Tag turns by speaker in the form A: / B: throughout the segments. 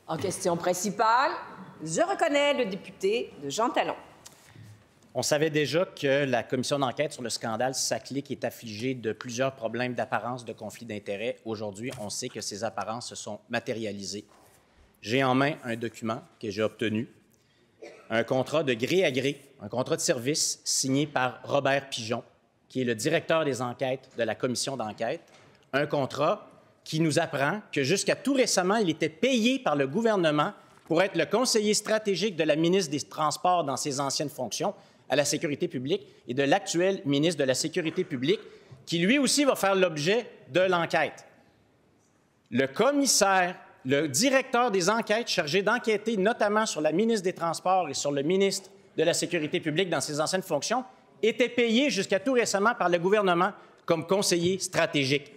A: En question principale, je reconnais le député de Jean Talon.
B: On savait déjà que la commission d'enquête sur le scandale SACLIC est affligée de plusieurs problèmes d'apparence de conflit d'intérêts. Aujourd'hui, on sait que ces apparences se sont matérialisées. J'ai en main un document que j'ai obtenu, un contrat de gré à gré, un contrat de service signé par Robert Pigeon, qui est le directeur des enquêtes de la commission d'enquête, un contrat qui nous apprend que jusqu'à tout récemment, il était payé par le gouvernement pour être le conseiller stratégique de la ministre des Transports dans ses anciennes fonctions à la sécurité publique et de l'actuel ministre de la Sécurité publique, qui lui aussi va faire l'objet de l'enquête. Le commissaire, le directeur des enquêtes chargé d'enquêter notamment sur la ministre des Transports et sur le ministre de la Sécurité publique dans ses anciennes fonctions, était payé jusqu'à tout récemment par le gouvernement comme conseiller stratégique.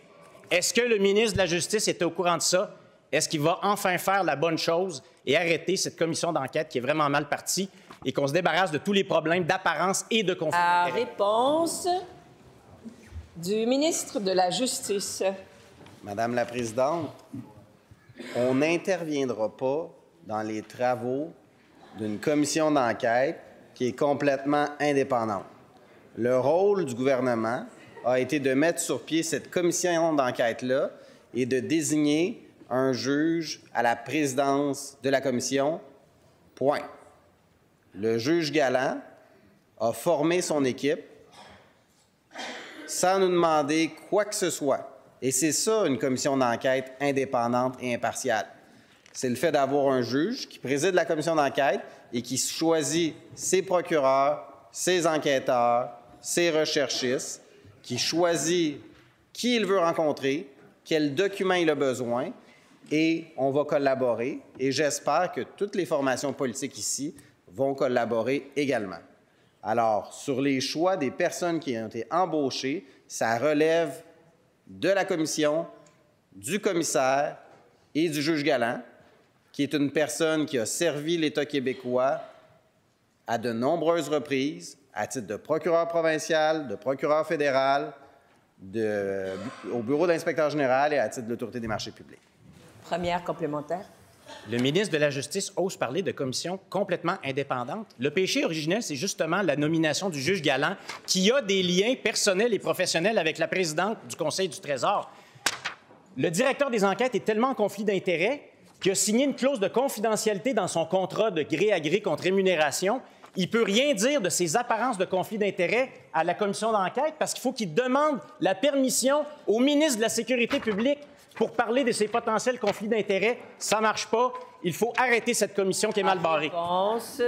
B: Est-ce que le ministre de la Justice était au courant de ça? Est-ce qu'il va enfin faire la bonne chose et arrêter cette commission d'enquête qui est vraiment mal partie et qu'on se débarrasse de tous les problèmes d'apparence et de conflit d'intérêts?
A: Réponse du ministre de la Justice.
C: Madame la Présidente, on n'interviendra pas dans les travaux d'une commission d'enquête qui est complètement indépendante. Le rôle du gouvernement a été de mettre sur pied cette commission d'enquête-là et de désigner un juge à la présidence de la commission. Point. Le juge Galland a formé son équipe sans nous demander quoi que ce soit. Et c'est ça, une commission d'enquête indépendante et impartiale. C'est le fait d'avoir un juge qui préside la commission d'enquête et qui choisit ses procureurs, ses enquêteurs, ses recherchistes, qui choisit qui il veut rencontrer, quel document il a besoin, et on va collaborer. Et j'espère que toutes les formations politiques ici vont collaborer également. Alors, sur les choix des personnes qui ont été embauchées, ça relève de la commission, du commissaire et du juge Galland, qui est une personne qui a servi l'État québécois à de nombreuses reprises, à titre de procureur provincial, de procureur fédéral, au bureau d'inspecteur général et à titre de l'Autorité des marchés publics.
A: Première complémentaire.
B: Le ministre de la Justice ose parler de commission complètement indépendante. Le péché originel, c'est justement la nomination du juge Galland, qui a des liens personnels et professionnels avec la présidente du Conseil du Trésor. Le directeur des enquêtes est tellement en conflit d'intérêts qu'il a signé une clause de confidentialité dans son contrat de gré à gré contre rémunération. Il ne peut rien dire de ces apparences de conflit d'intérêts à la commission d'enquête parce qu'il faut qu'il demande la permission au ministre de la Sécurité publique pour parler de ces potentiels conflits d'intérêts. Ça ne marche pas. Il faut arrêter cette commission qui est mal barrée.
A: Réponse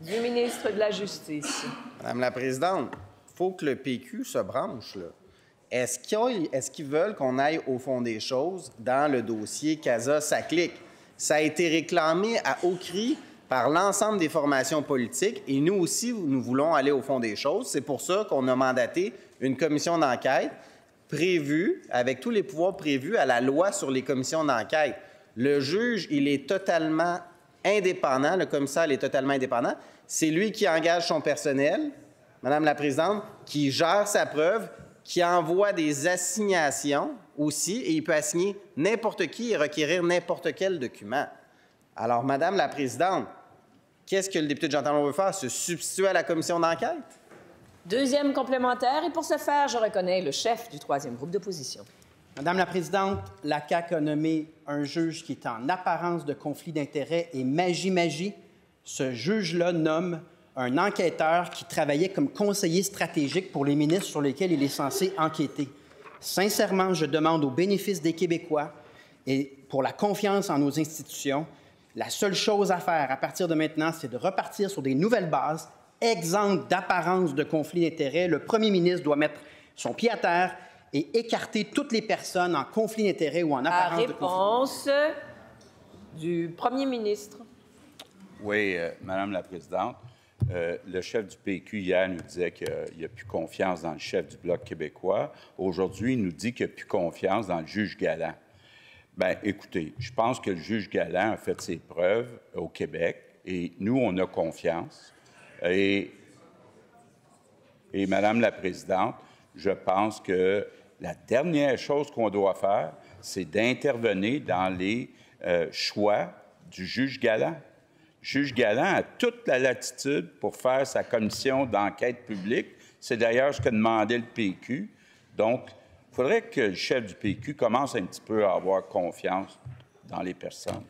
A: du ministre de la Justice.
C: Madame la Présidente, il faut que le PQ se branche, là. Est-ce qu'ils veulent qu'on aille au fond des choses dans le dossier Casa-SACLIC? Ça a été réclamé à haut cri par l'ensemble des formations politiques et nous aussi, nous voulons aller au fond des choses. C'est pour ça qu'on a mandaté une commission d'enquête prévue, avec tous les pouvoirs prévus à la loi sur les commissions d'enquête. Le juge, il est totalement indépendant, le commissaire, il est totalement indépendant. C'est lui qui engage son personnel, Madame la Présidente, qui gère sa preuve, qui envoie des assignations aussi, et il peut assigner n'importe qui et requérir n'importe quel document. Alors, Madame la Présidente, qu'est-ce que le député de Jean Talon veut faire? Se substituer à la commission d'enquête?
A: Deuxième complémentaire, et pour ce faire, je reconnais le chef du troisième groupe d'opposition.
D: Madame la Présidente, la CAQ a nommé un juge qui est en apparence de conflit d'intérêts et magie, ce juge-là nomme un enquêteur qui travaillait comme conseiller stratégique pour les ministres sur lesquels il est censé enquêter. Sincèrement, je demande au bénéfice des Québécois et pour la confiance en nos institutions, la seule chose à faire à partir de maintenant, c'est de repartir sur des nouvelles bases, exemptes d'apparence de conflit d'intérêts. Le premier ministre doit mettre son pied à terre et écarter toutes les personnes en conflit d'intérêts ou en apparence de conflit.
A: Réponse du premier ministre.
E: Oui, Madame la Présidente. Le chef du PQ, hier, nous disait qu'il n'y a plus confiance dans le chef du Bloc québécois. Aujourd'hui, il nous dit qu'il n'y a plus confiance dans le juge Galland. Bien, écoutez, je pense que le juge Galland a fait ses preuves au Québec et nous, on a confiance. Et Madame la Présidente, je pense que la dernière chose qu'on doit faire, c'est d'intervenir dans les choix du juge Galland. Le juge Galland a toute la latitude pour faire sa commission d'enquête publique. C'est d'ailleurs ce que demandait le PQ. Donc, il faudrait que le chef du PQ commence un petit peu à avoir confiance dans les personnes.